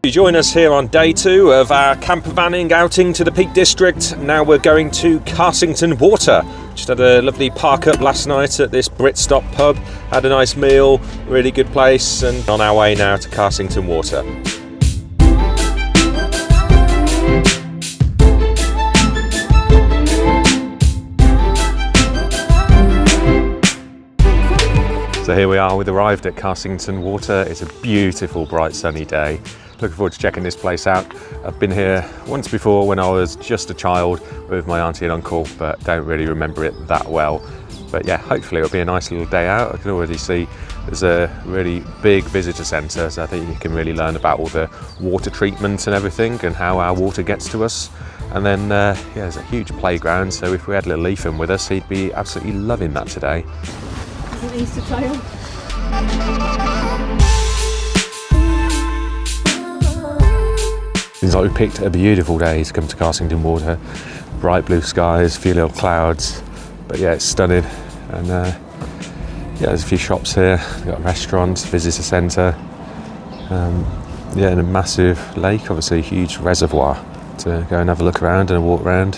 You join us here on day 2 of our campervanning outing to the Peak District. Now we're going to Carsington Water. Just had a lovely park up last night at this Britstop pub. Had a nice meal, really good place, and on our way now to Carsington Water. So here we are, we've arrived at Carsington Water. It's a beautiful, bright, sunny day. Looking forward to checking this place out. I've been here once before when I was just a child with my auntie and uncle, but don't really remember it that well. But yeah, hopefully it'll be a nice little day out. I can already see there's a really big visitor centre, so I think you can really learn about all the water treatment and everything and how our water gets to us. And then, yeah, there's a huge playground, so if we had little Ethan with us, he'd be absolutely loving that today. An Easter child. Seems like we picked a beautiful day to come to Carsington Water. Bright blue skies, a few little clouds, but yeah, it's stunning. And yeah, there's a few shops here. We've got a restaurant, visitor centre. Yeah, and a massive lake, obviously a huge reservoir to go and have a look around and walk around.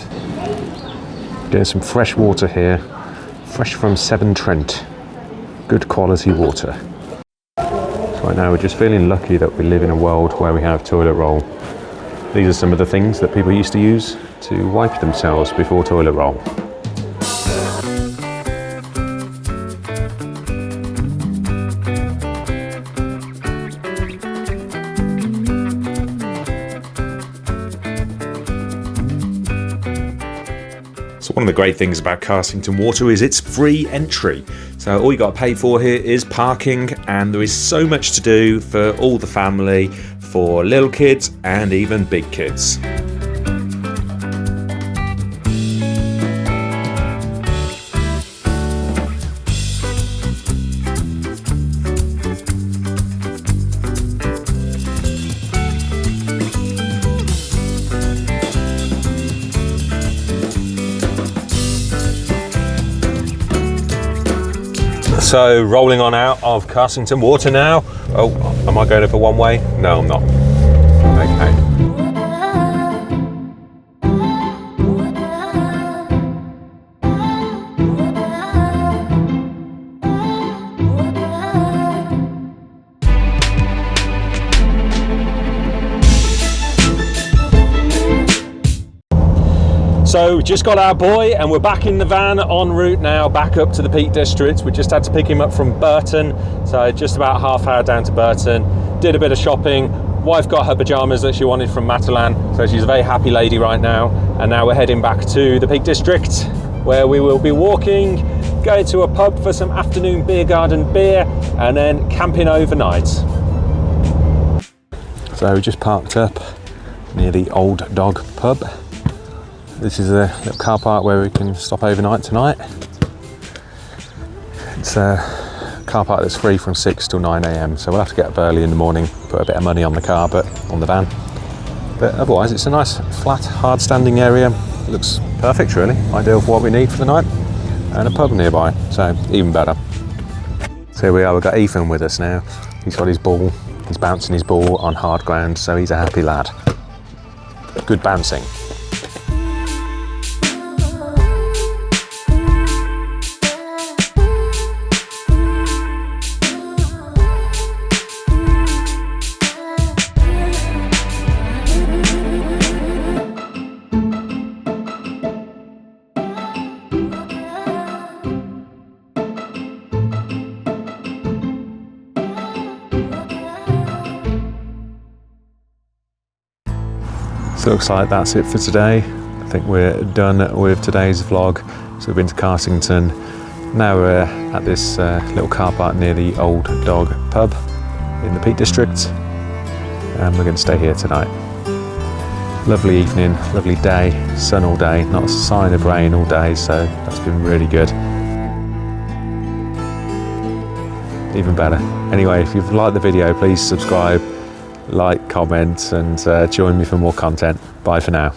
Getting some fresh water here, fresh from Severn Trent. Good quality water. So right now we're just feeling lucky that we live in a world where we have toilet roll. These are some of the things that people used to use to wipe themselves before toilet roll. So one of the great things about Carsington Water is it's free entry. So all you got to pay for here is parking, and there is so much to do for all the family, for little kids and even big kids. So rolling on out of Carsington Water now. Oh, am I going over one way? No, I'm not. Okay. So we just got our boy and we're back in the van en route now back up to the Peak District. We just had to pick him up from Burton, so just about half hour down to Burton. Did a bit of shopping. Wife got her pyjamas that she wanted from Matalan, so she's a very happy lady right now. And now we're heading back to the Peak District, where we will be walking, going to a pub for some afternoon beer garden beer, and then camping overnight. So we just parked up near the Old Dog pub. This is a little car park where we can stop overnight tonight. It's a car park that's free from 6 till 9 AM, so we'll have to get up early in the morning, put a bit of money on the car, but on the van. But otherwise it's a nice flat, hard standing area. It looks perfect really, ideal for what we need for the night. And a pub nearby, so even better. So here we are, we've got Ethan with us now. He's got his ball, he's bouncing his ball on hard ground, so he's a happy lad. Good bouncing. So it looks like that's it for today. I think we're done with today's vlog. So we've been to Carsington. Now we're at this little car park near the Old Dog pub in the Peak District. And we're going to stay here tonight. Lovely evening, lovely day, sun all day, not a sign of rain all day, so that's been really good. Even better. Anyway, if you've liked the video, please subscribe, like, comment, and join me for more content. Bye for now.